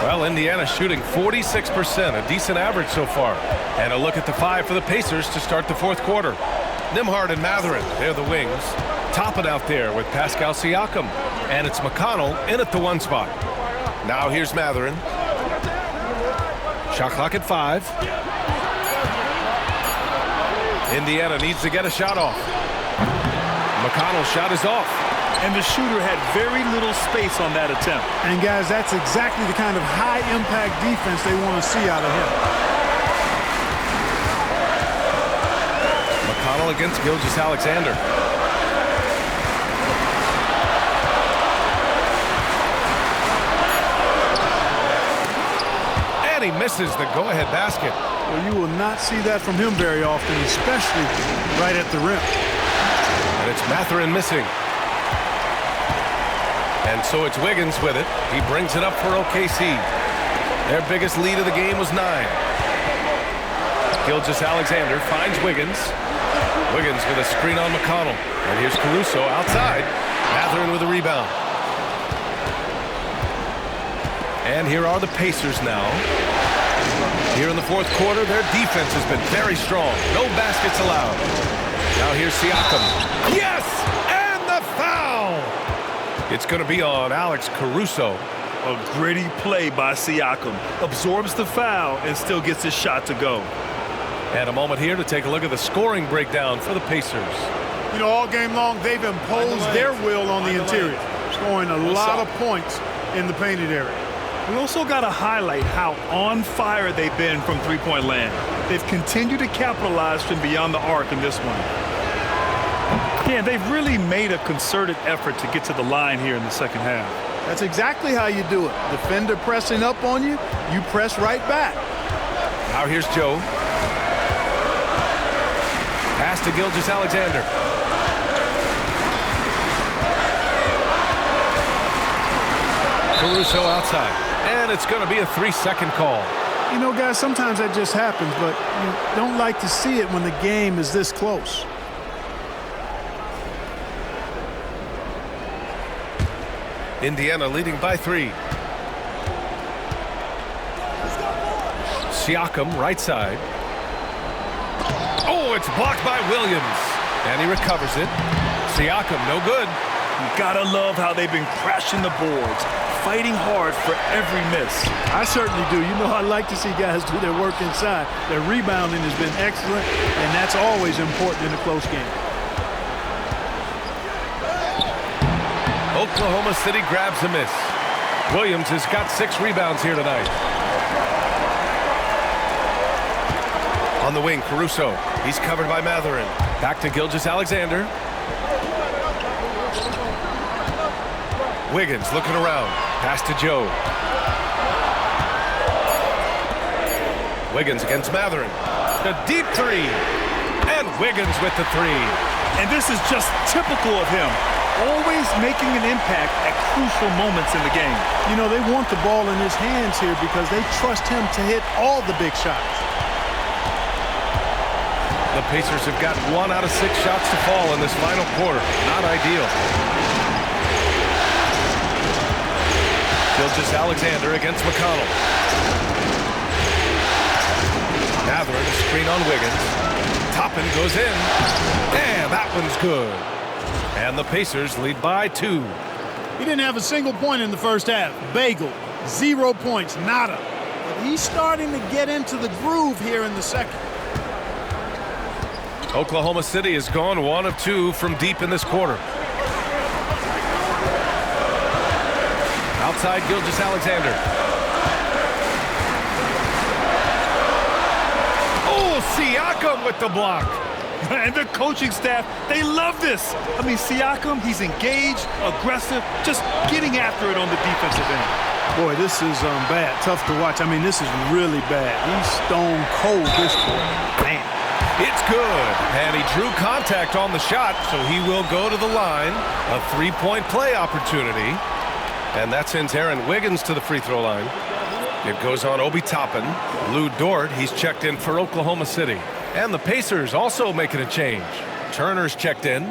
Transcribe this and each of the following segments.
Well, Indiana shooting 46%, a decent average so far. And a look at the 5 for the Pacers to start the fourth quarter. Nembhard and Mathurin, they're the wings. Topping out there with Pascal Siakam. And it's McConnell in at the 1 spot. Now here's Mathurin. Shot clock at 5. Indiana needs to get a shot off. McConnell's shot is off. And the shooter had very little space on that attempt. And guys, that's exactly the kind of high-impact defense they want to see out of him. McConnell against Gilgeous-Alexander. And he misses the go-ahead basket. Well, you will not see that from him very often, especially right at the rim. And it's Mathurin missing. And so it's Wiggins with it. He brings it up for OKC. Their biggest lead of the game was 9. Gilgeous-Alexander finds Wiggins. Wiggins with a screen on McConnell. And here's Caruso outside. Mathurin with a rebound. And here are the Pacers now. Here in the fourth quarter, their defense has been very strong. No baskets allowed. Now here's Siakam. Yes! And the foul! It's going to be on Alex Caruso. A gritty play by Siakam. Absorbs the foul and still gets his shot to go. And a moment here to take a look at the scoring breakdown for the Pacers. You know, all game long, they've imposed their will on the interior, scoring a lot of points in the painted area. We also got to highlight how on fire they've been from three-point land. They've continued to capitalize from beyond the arc in this one. Yeah, they've really made a concerted effort to get to the line here in the second half. That's exactly how you do it. Defender pressing up on you, you press right back. Now here's Joe. Pass to Gilgeous-Alexander. Caruso outside. And it's going to be a 3-second call. You know, guys, sometimes that just happens, but you don't like to see it when the game is this close. Indiana leading by 3. Siakam, right side. Oh, it's blocked by Williams. And he recovers it. Siakam, no good. You gotta love how they've been crashing the boards, fighting hard for every miss. I certainly do. You know, I like to see guys do their work inside. Their rebounding has been excellent, and that's always important in a close game. Oklahoma City grabs a miss. Williams has got 6 rebounds here tonight. On the wing, Caruso. He's covered by Mathurin. Back to Gilgeous-Alexander. Wiggins looking around. Pass to Joe. Wiggins against Mathurin. The deep 3. And Wiggins with the 3. And this is just typical of him. Always making an impact at crucial moments in the game. You know, they want the ball in his hands here because they trust him to hit all the big shots. The Pacers have got 1 out of 6 shots to fall in this final quarter. Not ideal. Gilgeous-Alexander against McConnell. Mathurin, a screen on Wiggins. Toppin goes in. And that one's good. And the Pacers lead by 2. He didn't have a single point in the first half. Bagel, 0 points, nada. But he's starting to get into the groove here in the second. Oklahoma City has gone 1 of 2 from deep in this quarter. Outside Gilgeous-Alexander. Oh, Siakam with the block. And the coaching staff, they love this. I mean, Siakam, he's engaged, aggressive, just getting after it on the defensive end. Boy, this is bad. Tough to watch. I mean, this is really bad. He's stone cold this quarter. Man. It's good. And he drew contact on the shot, so he will go to the line. A 3-point play opportunity. And that sends Aaron Wiggins to the free throw line. It goes on Obi Toppin. Lou Dort, he's checked in for Oklahoma City. And the Pacers also making a change. Turner's checked in.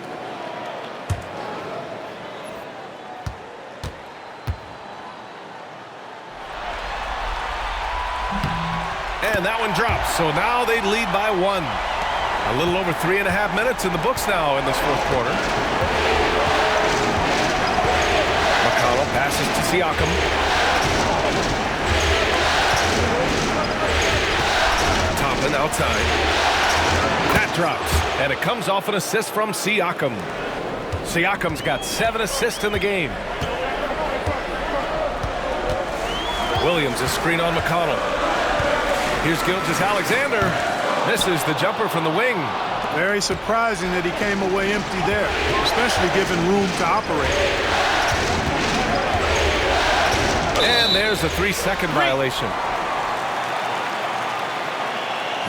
And that one drops. So now they lead by 1. A little over 3.5 minutes in the books now in this fourth quarter. McConnell passes to Siakam. Toppin outside. That drops. And it comes off an assist from Siakam. Siakam's got 7 assists in the game. Williams, a screen on McConnell. Here's Gilgeous-Alexander. Misses the jumper from the wing. Very surprising that he came away empty there, especially given room to operate. And there's a 3-second violation.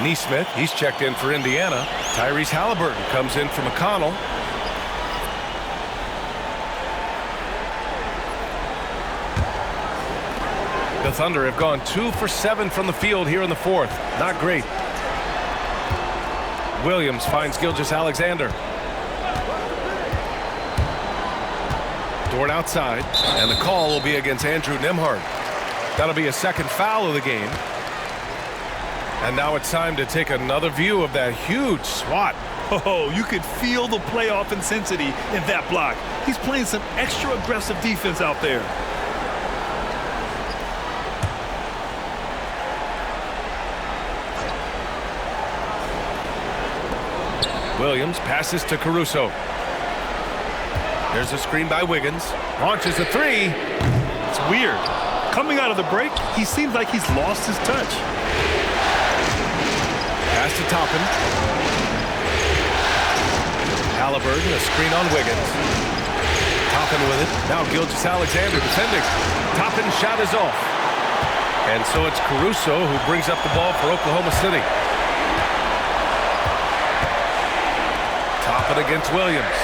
Neesmith, he's checked in for Indiana. Tyrese Halliburton comes in for McConnell. The Thunder have gone 2 for 7 from the field here in the fourth. Not great. Williams finds Gilgeous-Alexander. Dort outside, and the call will be against Andrew Nembhard. That'll be a second foul of the game. And now it's time to take another view of that huge swat. Oh, you could feel the playoff intensity in that block. He's playing some extra aggressive defense out there. Williams passes to Caruso. There's a screen by Wiggins. Launches a 3. It's weird. Coming out of the break, he seems like he's lost his touch. Pass to Toppin. Halliburton, a screen on Wiggins. Toppin with it. Now Gilgeous-Alexander defending. Toppin's shot is off. And so it's Caruso who brings up the ball for Oklahoma City. Toppin against Williams.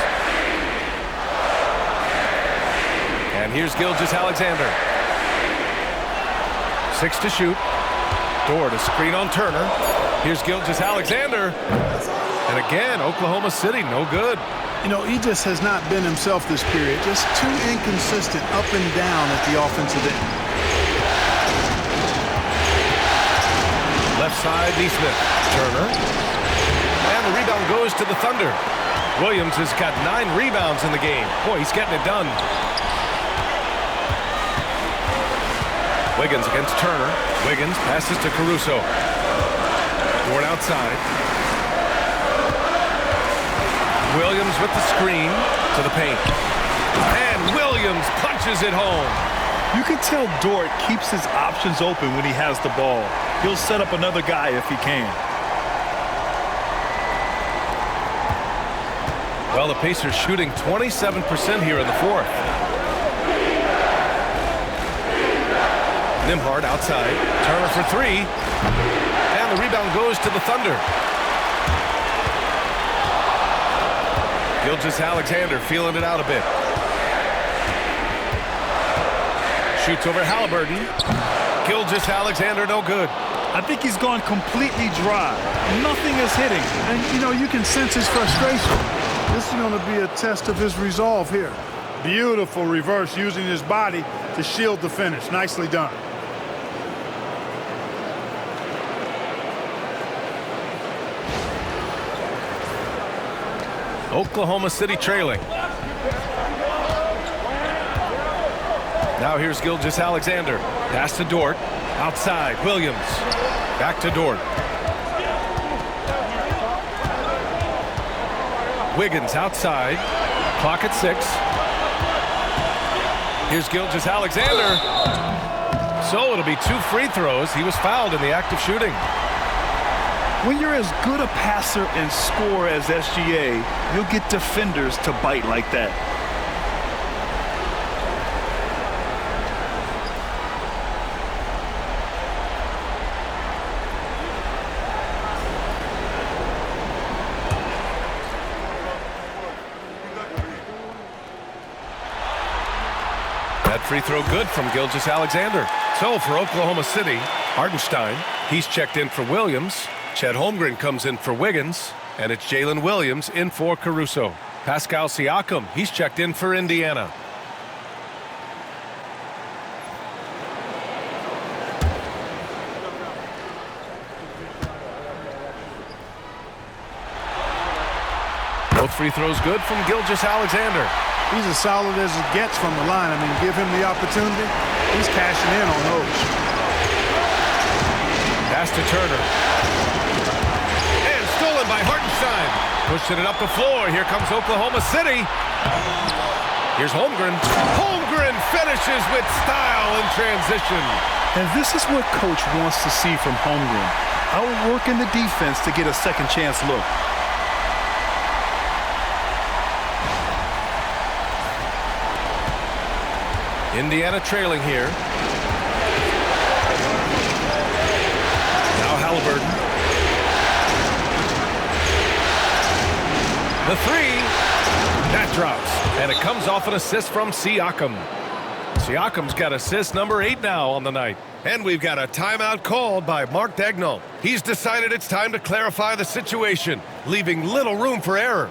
And here's Gilgeous-Alexander. 6 to shoot. Dort, a screen on Turner. Here's Gilgeous-Alexander. And again, Oklahoma City, no good. You know, he just has not been himself this period. Just too inconsistent up and down at the offensive end. Left side, Neesmith. Turner. And the rebound goes to the Thunder. Williams has got 9 rebounds in the game. Boy, he's getting it done. Wiggins against Turner. Wiggins passes to Caruso. Dort outside. Williams with the screen to the paint. And Williams punches it home. You can tell Dort keeps his options open when he has the ball. He'll set up another guy if he can. Well, the Pacers shooting 27% here in the fourth. Nembhard outside. Turner for 3. And the rebound goes to the Thunder. Gilgeous-Alexander feeling it out a bit. Shoots over Halliburton. Gilgeous-Alexander no good. I think he's gone completely dry. Nothing is hitting. And, you know, you can sense his frustration. This is going to be a test of his resolve here. Beautiful reverse using his body to shield the finish. Nicely done. Oklahoma City trailing. Now here's Gilgeous-Alexander. Pass to Dort. Outside, Williams. Back to Dort. Wiggins outside. Clock at 6. Here's Gilgeous-Alexander. So it'll be 2 free throws. He was fouled in the act of shooting. When you're as good a passer and scorer as SGA, you'll get defenders to bite like that. That free throw good from Gilgeous-Alexander. So for Oklahoma City, Hartenstein, he's checked in for Williams. Chet Holmgren comes in for Wiggins, and it's Jalen Williams in for Caruso. Pascal Siakam, he's checked in for Indiana. Both free throws good from Gilgeous-Alexander. He's as solid as it gets from the line. I mean, give him the opportunity. He's cashing in on those. Pass to Turner. And stolen by Hartenstein. Pushing it up the floor. Here comes Oklahoma City. Here's Holmgren. Holmgren finishes with style in transition. And this is what Coach wants to see from Holmgren. Outworking the defense to get a second chance look. Indiana trailing here. Now Halliburton. The three. That drops. And it comes off an assist from Siakam. Siakam's got assist number 8 now on the night. And we've got a timeout called by Mark Daigneault. He's decided it's time to clarify the situation, leaving little room for error.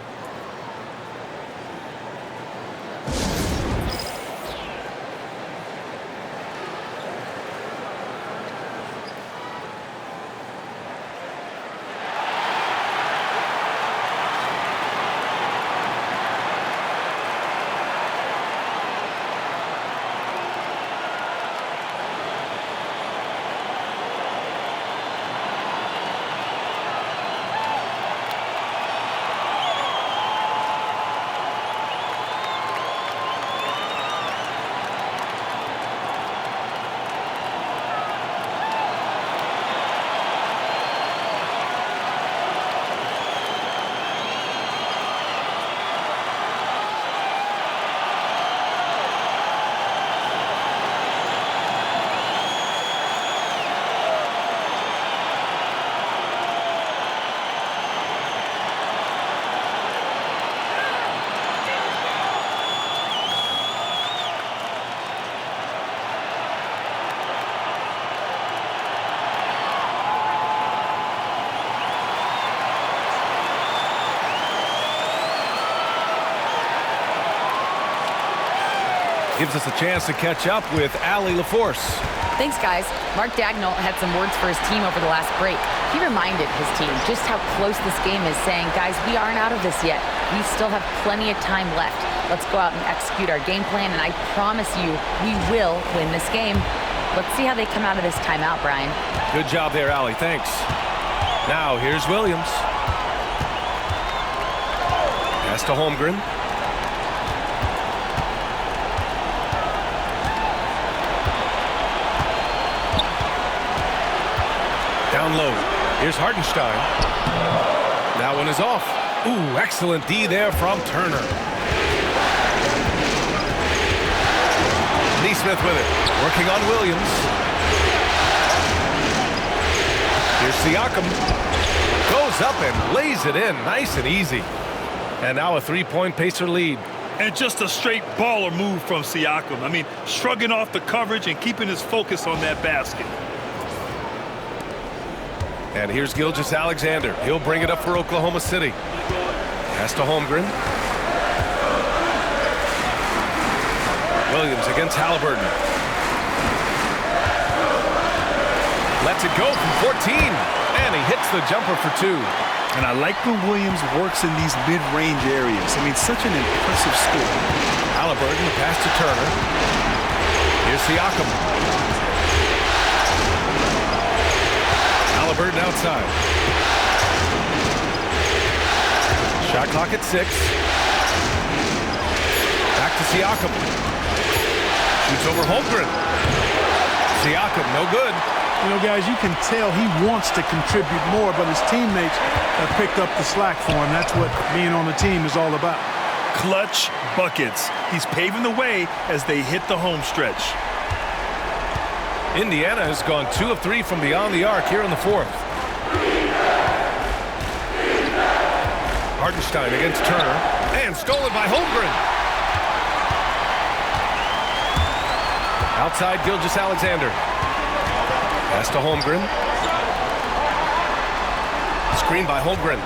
Gives us a chance to catch up with Allie LaForce. Thanks, guys. Mark Daigneault had some words for his team over the last break. He reminded his team just how close this game is, saying, guys, we aren't out of this yet. We still have plenty of time left. Let's go out and execute our game plan, and I promise you, we will win this game. Let's see how they come out of this timeout, Brian. Good job there, Allie. Thanks. Now, here's Williams. Pass to Holmgren. Down low. Here's Hartenstein. That one is off. Ooh, excellent D there from Turner. Neesmith with it. Working on Williams. Here's Siakam. Goes up and lays it in. Nice and easy. And now a three-point Pacer lead. And just a straight baller move from Siakam. I mean, shrugging off the coverage and keeping his focus on that basket. And here's Gilgeous-Alexander. He'll bring it up for Oklahoma City. Pass to Holmgren. Williams against Halliburton. Lets it go from 14. And he hits the jumper for 2. And I like when Williams works in these mid-range areas. I mean, such an impressive score. Halliburton, the pass to Turner. Here's Siakam. Halliburton outside. Shot clock at 6. Back to Siakam. Shoots over Holmgren. Siakam, no good. You know, guys, you can tell he wants to contribute more, but his teammates have picked up the slack for him. That's what being on the team is all about. Clutch buckets. He's paving the way as they hit the home stretch. Indiana has gone 2 of 3 from beyond the arc here in the 4th. Hartenstein against Turner. And stolen by Holmgren. Outside Gilgeous-Alexander. Pass to Holmgren. Screen by Holmgren.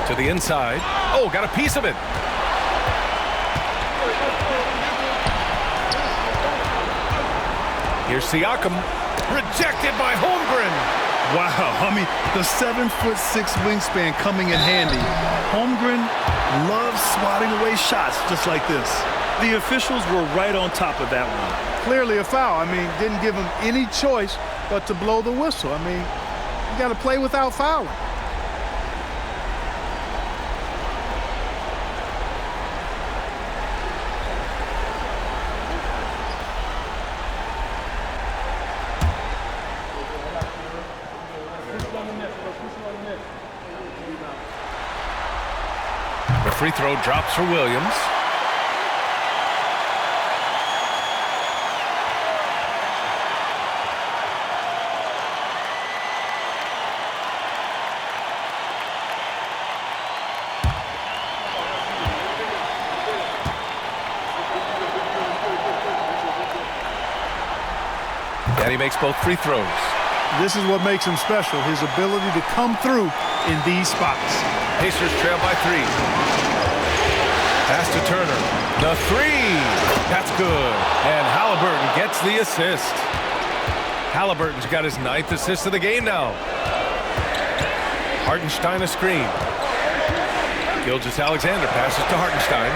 To the inside. Oh, got a piece of it. Here's Siakam. Rejected by Holmgren. Wow, I mean, the 7'6" wingspan coming in handy. Holmgren loves swatting away shots just like this. The officials were right on top of that one. Clearly a foul. I mean, didn't give him any choice but to blow the whistle. I mean, you got to play without fouling. The free throw drops for Williams. And he makes both free throws. This is what makes him special, his ability to come through in these spots. Pacers trail by 3. Pass to Turner. The 3. That's good. And Halliburton gets the assist. Halliburton's got his 9th assist of the game now. Hartenstein a screen. Gilgeous-Alexander passes to Hartenstein.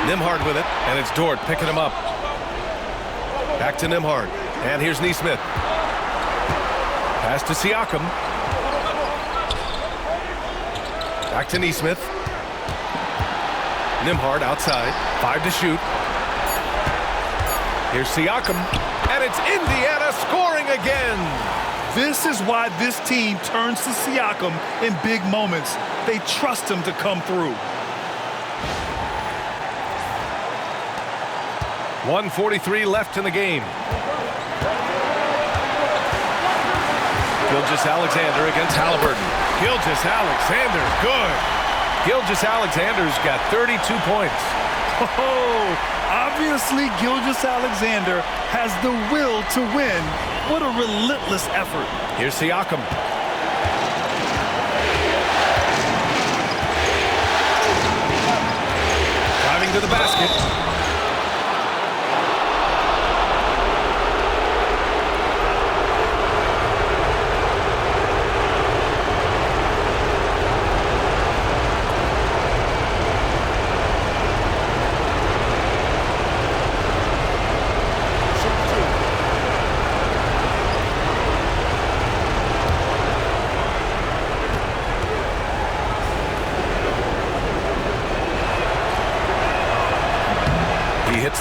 Nembhard with it, and it's Dort picking him up. Back to Nembhard, and here's Nesmith. Pass to Siakam. Back to Nesmith. Nembhard outside, 5 to shoot. Here's Siakam, and it's Indiana scoring again. This is why this team turns to Siakam in big moments. They trust him to come through. 1:43 left in the game. Gilgeous-Alexander against Halliburton. Gilgeous-Alexander, good. Gilgeous-Alexander's got 32 points. Oh, obviously Gilgeous-Alexander has the will to win. What a relentless effort. Here's Siakam. Driving to the basket.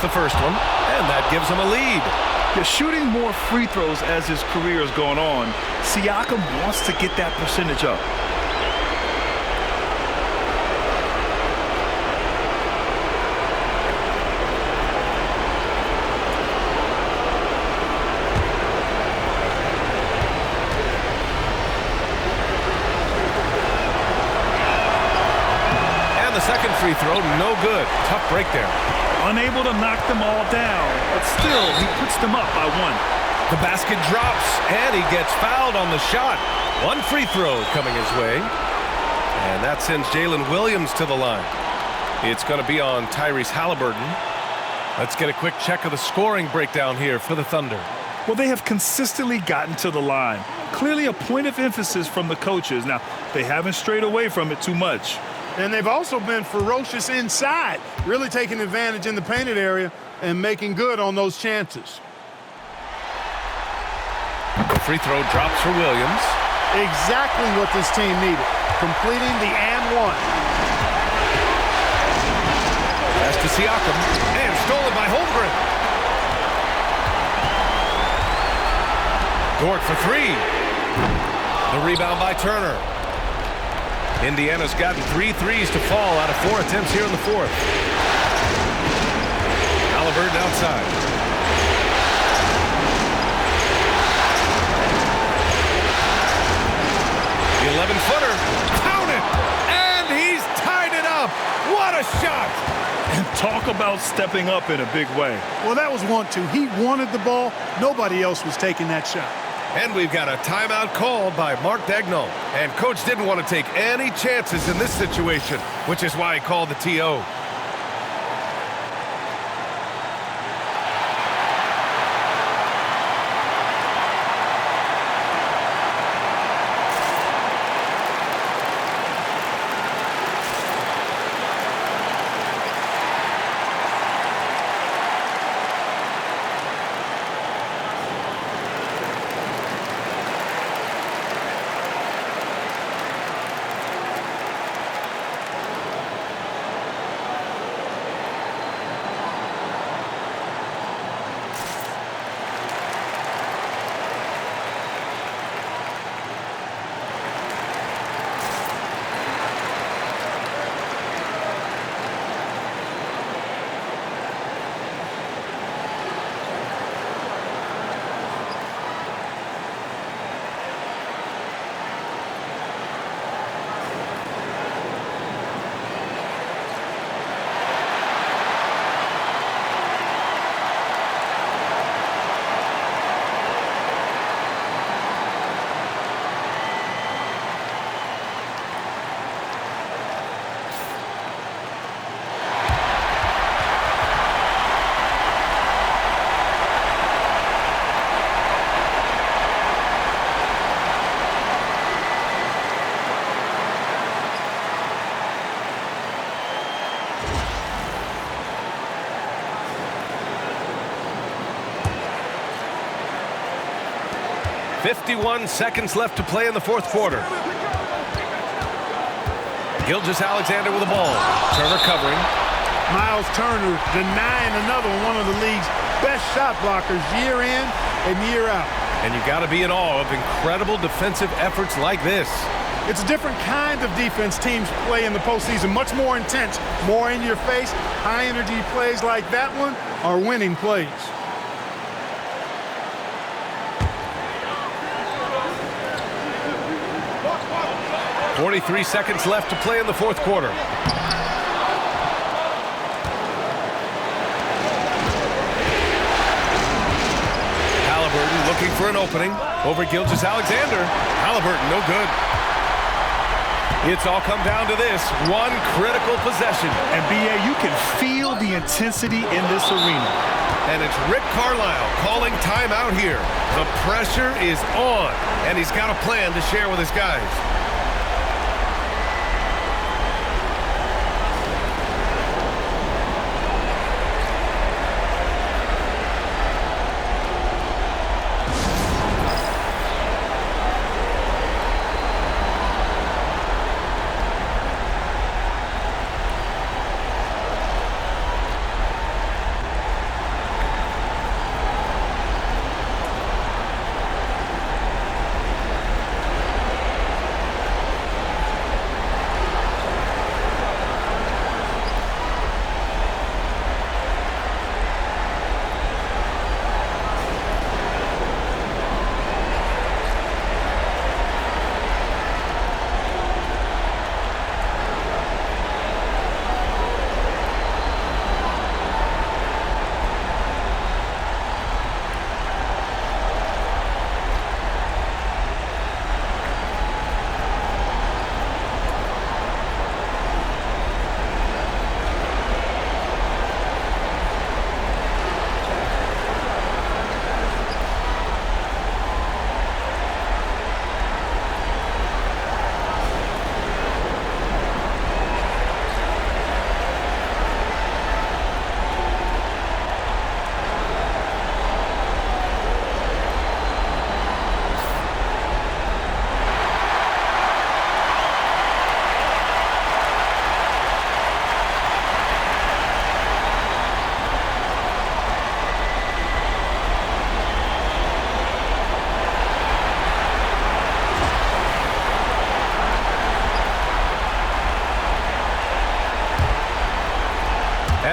The first one, and that gives him a lead. You're shooting more free throws as his career is going on. Siakam wants to get that percentage up. And the second free throw, no good. Tough break there. Unable to knock them all down, but still, he puts them up by 1. The basket drops, and he gets fouled on the shot. 1 free throw coming his way. And that sends Jalen Williams to the line. It's going to be on Tyrese Halliburton. Let's get a quick check of the scoring breakdown here for the Thunder. Well, they have consistently gotten to the line. Clearly a point of emphasis from the coaches. Now, they haven't strayed away from it too much. And they've also been ferocious inside, really taking advantage in the painted area and making good on those chances. The free throw drops for Williams. Exactly what this team needed, completing the and one. Pass to Siakam, and stolen by Holmgren. Dort for 3. The rebound by Turner. Indiana's gotten 3 threes to fall out of 4 attempts here in the 4th. Halliburton outside. The 11-footer. Count it! And he's tied it up. What a shot! And talk about stepping up in a big way. Well, that was 1-2. He wanted the ball. Nobody else was taking that shot. And we've got a timeout called by Mark Daigneault. And Coach didn't want to take any chances in this situation, which is why he called the TO. 51 seconds left to play in the fourth quarter. Gilgeous-Alexander with the ball. Turner covering. Miles Turner denying another one of the league's best shot blockers year in and year out. And you got to be in awe of incredible defensive efforts like this. It's a different kind of defense teams play in the postseason. Much more intense, more in your face. High energy plays like that one are winning plays. .43 seconds left to play in the fourth quarter. Halliburton looking for an opening over Gilgeous-Alexander. Halliburton no good. It's all come down to this one critical possession. And B.A., you can feel the intensity in this arena. And it's Rick Carlisle calling timeout here. The pressure is on, and he's got a plan to share with his guys.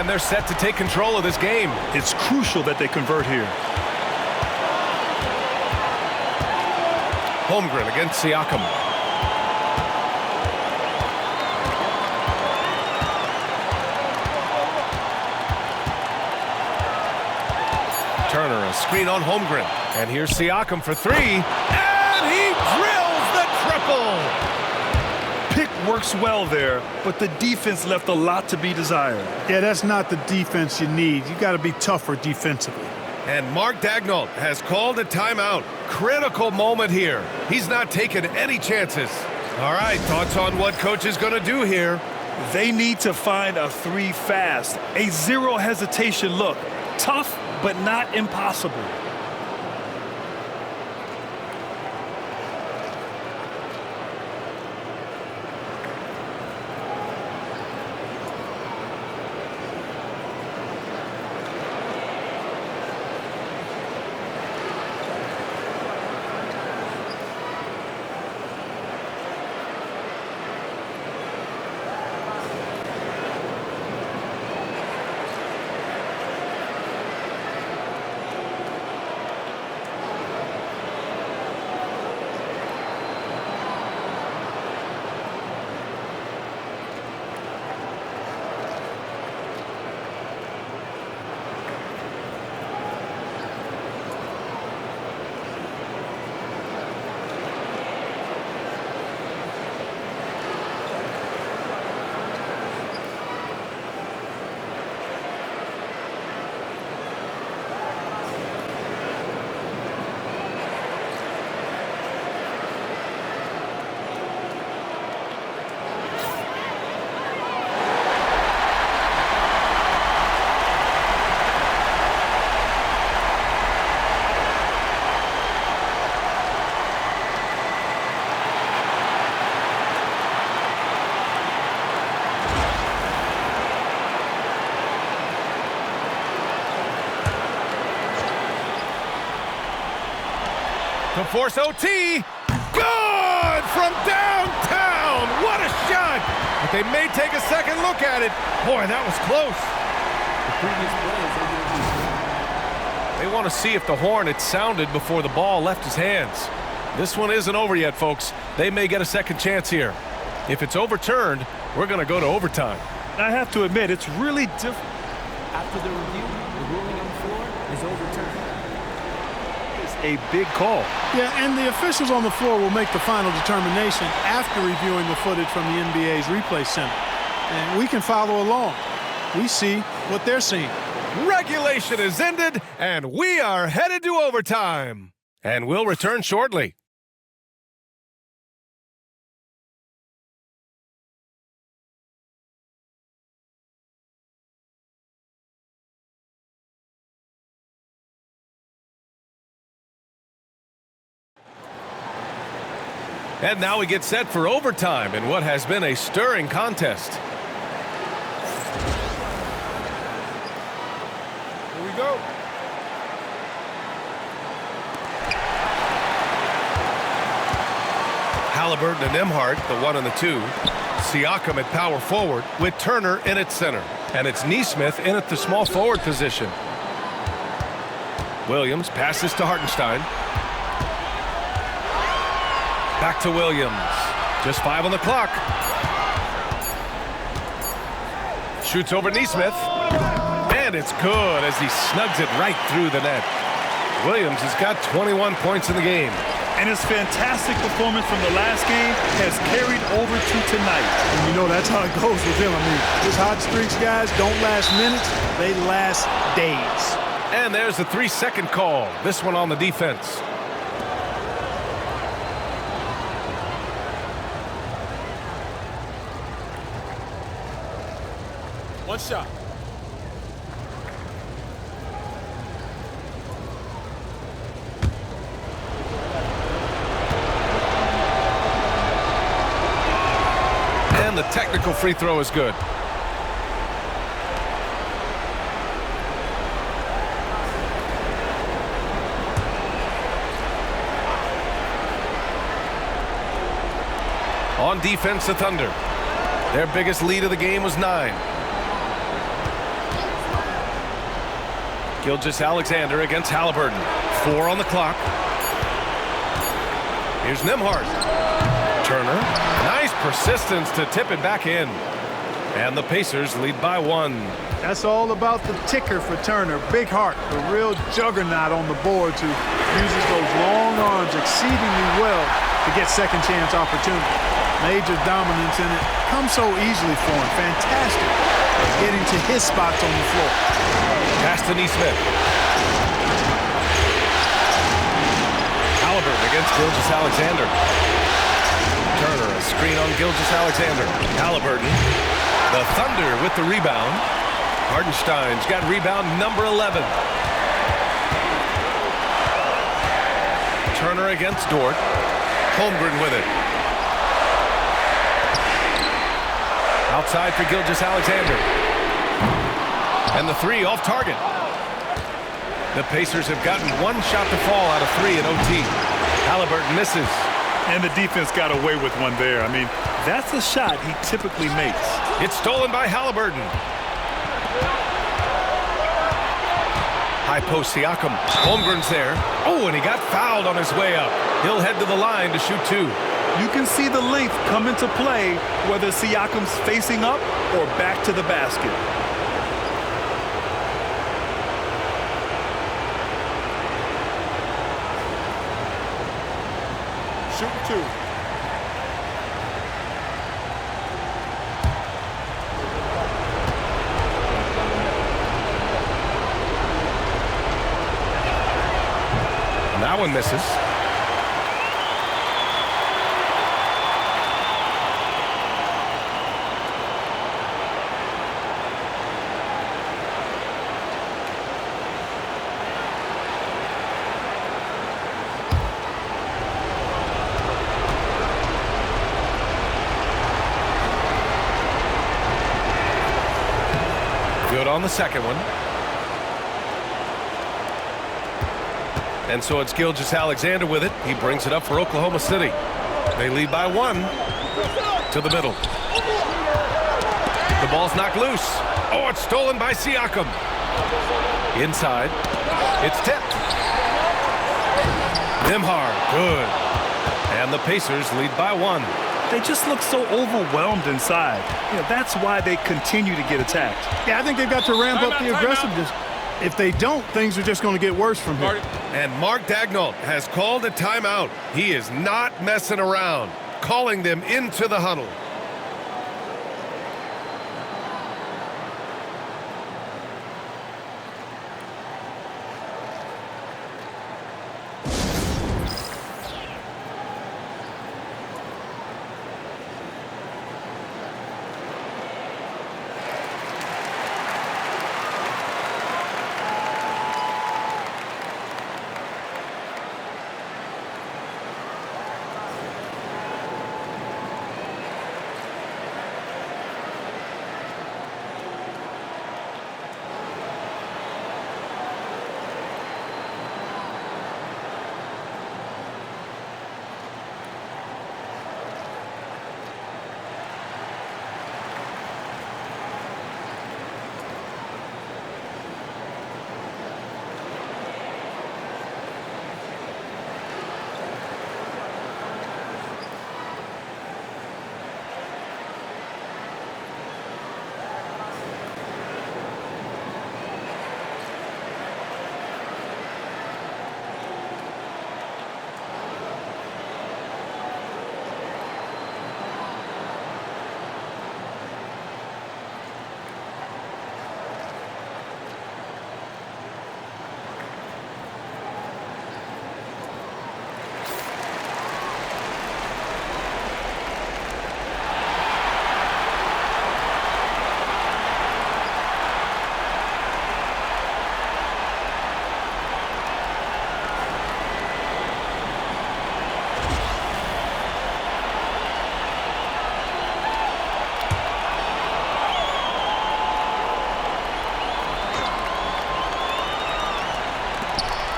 And they're set to take control of this game. It's crucial that they convert here. Holmgren against Siakam. Turner, a screen on Holmgren. And here's Siakam for three. And he drills the triple! Pick works well there, but the defense left a lot to be desired. Yeah, that's not the defense you need. You got to be tougher defensively. And Mark Daigneault has called a timeout. Critical moment here. He's not taking any chances. All right, thoughts on what coach is going to do here? They need to find a three fast, a zero hesitation look. Tough, but not impossible. to force OT. Good from downtown. What a shot. But they may take a second look at it. Boy, that was close. They want to see if the horn had sounded before the ball left his hands. This one isn't over yet, folks. They may get a second chance here. If it's overturned, we're going to go to overtime. I have to admit, it's really different. After the review, the ruling on the floor is overturned. It's a big call. Yeah, and the officials on the floor will make the final determination after reviewing the footage from the NBA's replay center. And we can follow along. We see what they're seeing. Regulation is ended, and we are headed to overtime. And we'll return shortly. And now we get set for overtime in what has been a stirring contest. Here we go. Halliburton and Nembhard, the 1 and the 2. Siakam at power forward with Turner in at center. And it's Nesmith in at the small forward position. Williams passes to Hartenstein. Back to Williams. Just 5 on the clock. Shoots over Nesmith. And it's good as he snugs it right through the net. Williams has got 21 points in the game. And his fantastic performance from the last game has carried over to tonight. And you know that's how it goes with him. I mean, his hot streaks, guys, don't last minutes. They last days. And there's the 3-second call. This one on the defense. One shot. And the technical free throw is good. On defense, the Thunder. Their biggest lead of the game was 9. Gilgeous-Alexander against Halliburton. 4 on the clock. Here's Nembhard. Turner. Nice persistence to tip it back in. And the Pacers lead by 1. That's all about the ticker for Turner. Big heart, the real juggernaut on the boards who uses those long arms exceedingly well to get second chance opportunity. Major dominance in it comes so easily for him. Fantastic at getting to his spots on the floor. Pass to Nesmith. Halliburton against Gilgeous-Alexander. Turner, a screen on Gilgeous-Alexander. Halliburton. The Thunder with the rebound. Hartenstein's got rebound number 11. Turner against Dort. Holmgren with it. Outside for Gilgeous-Alexander. And the 3 off target. The Pacers have gotten 1 shot to fall out of 3 in OT. Halliburton misses. And the defense got away with one there. I mean, that's a shot he typically makes. It's stolen by Halliburton. High post Siakam. Holmgren's there. Oh, and he got fouled on his way up. He'll head to the line to shoot 2. You can see the length come into play whether Siakam's facing up or back to the basket. Shoot 2. That one misses. Good on the second one. And so it's Gilgeous-Alexander with it. He brings it up for Oklahoma City. They lead by 1 to the middle. The ball's knocked loose. Oh, it's stolen by Siakam. Inside. It's tipped. Nembhard, good. And the Pacers lead by 1. They just look so overwhelmed inside. That's why they continue to get attacked. Yeah, I think they've got to ramp up the aggressiveness. If they don't, things are just going to get worse from here. And Mark Daigneault has called a timeout. He is not messing around, calling them into the huddle.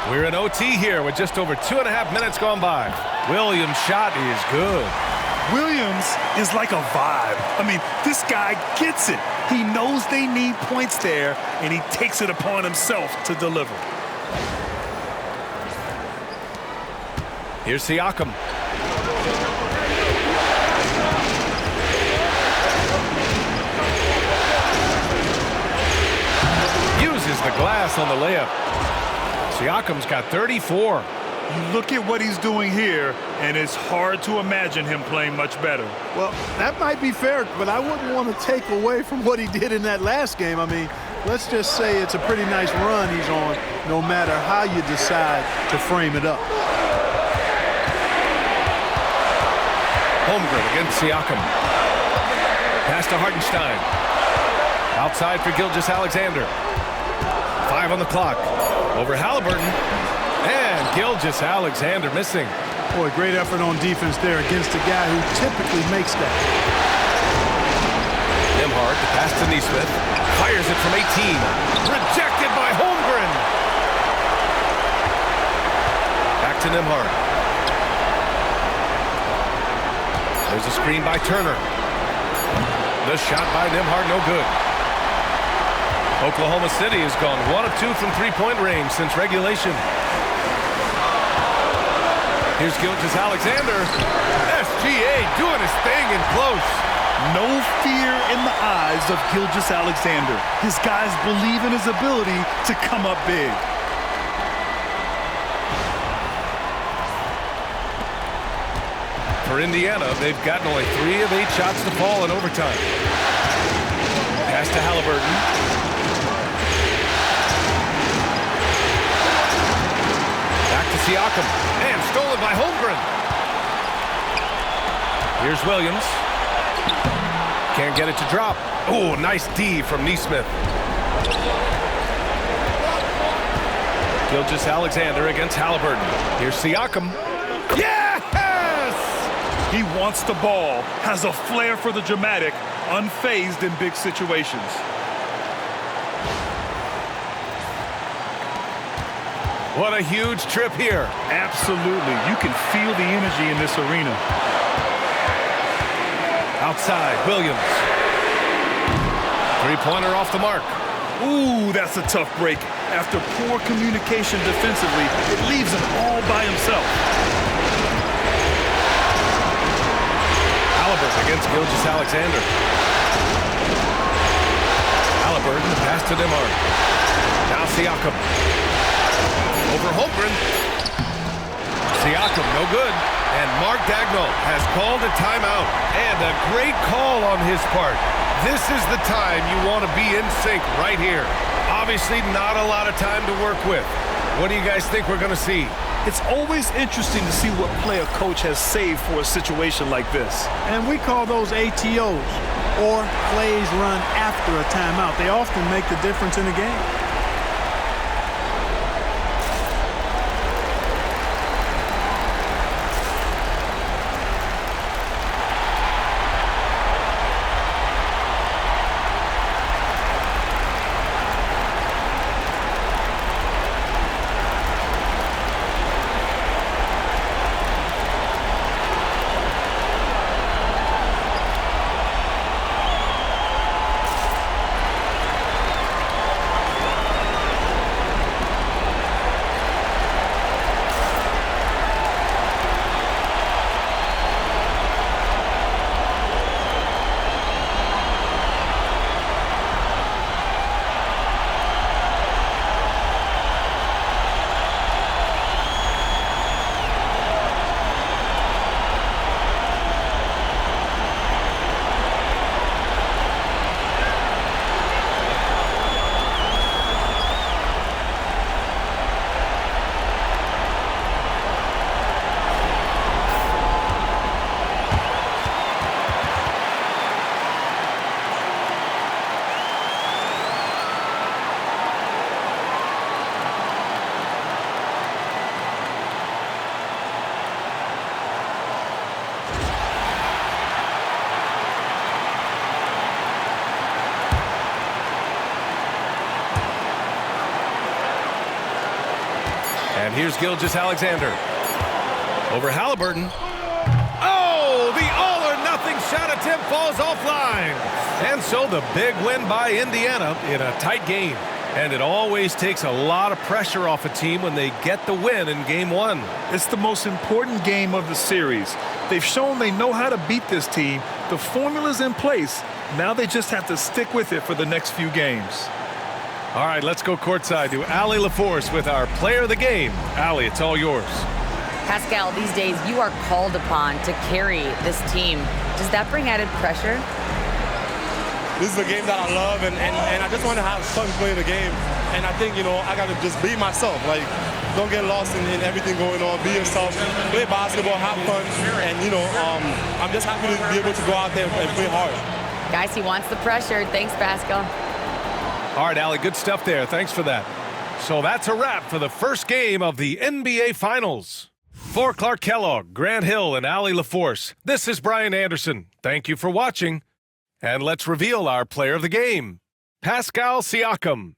We're in OT here with just over 2.5 minutes gone by. Williams' shot is good. Williams is like a vibe. I mean, this guy gets it. He knows they need points there, and he takes it upon himself to deliver. Here's Siakam. Uses the glass on the layup. Siakam's got 34. You look at what he's doing here, and it's hard to imagine him playing much better. Well, that might be fair, but I wouldn't want to take away from what he did in that last game. I mean, let's just say it's a pretty nice run he's on, no matter how you decide to frame it up. Holmgren against Siakam. Pass to Hartenstein. Outside for Gilgeous-Alexander. 5 on the clock. Over Halliburton. And Gilgeous-Alexander missing. Boy, great effort on defense there against a guy who typically makes that. Nembhard, the pass to Nesmith. Fires it from 18. Rejected by Holmgren. Back to Nembhard. There's a screen by Turner. The shot by Nembhard, no good. Oklahoma City has gone 1 of 2 from three-point range since regulation. Here's Gilgeous-Alexander. SGA doing his thing in close. No fear in the eyes of Gilgeous-Alexander. His guys believe in his ability to come up big. For Indiana, they've gotten only 3 of 8 shots to fall in overtime. Pass to Halliburton. Back to Siakam. And stolen by Holmgren. Here's Williams. Can't get it to drop. Oh, nice D from Nesmith. Gilgeous-Alexander against Halliburton. Here's Siakam. Yes! He wants the ball, has a flair for the dramatic, unfazed in big situations. What a huge trip here. Absolutely. You can feel the energy in this arena. Outside, Williams. Three-pointer off the mark. Ooh, that's a tough break. After poor communication defensively, it leaves him all by himself. Halliburton against Gilgeous-Alexander. Halliburton, pass to DeMar. Now Siakam. Over Holmgren. Siakam, no good. And Mark Daigneault has called a timeout. And a great call on his part. This is the time you want to be in sync right here. Obviously, not a lot of time to work with. What do you guys think we're going to see? It's always interesting to see what play a coach has saved for a situation like this. And we call those ATOs, or plays run after a timeout. They often make the difference in a game. And here's Gilgeous-Alexander. Over Halliburton. Oh, the all-or-nothing shot attempt falls offline. And so the big win by Indiana in a tight game. And it always takes a lot of pressure off a team when they get the win in Game 1. It's the most important game of the series. They've shown they know how to beat this team. The formula's in place. Now they just have to stick with it for the next few games. All right, let's go courtside to Allie LaForce with our player of the game. Allie, it's all yours. Pascal, these days you are called upon to carry this team. Does that bring added pressure? This is a game that I love, and I just want to have fun playing the game. And I think, I got to just be myself. Like, don't get lost in everything going on. Be yourself. Play basketball, have fun. And, I'm just happy to be able to go out there and play hard. Guys, he wants the pressure. Thanks, Pascal. All right, Allie, good stuff there. Thanks for that. So that's a wrap for the first game of the NBA Finals. For Clark Kellogg, Grant Hill, and Allie LaForce, this is Brian Anderson. Thank you for watching. And let's reveal our player of the game, Pascal Siakam.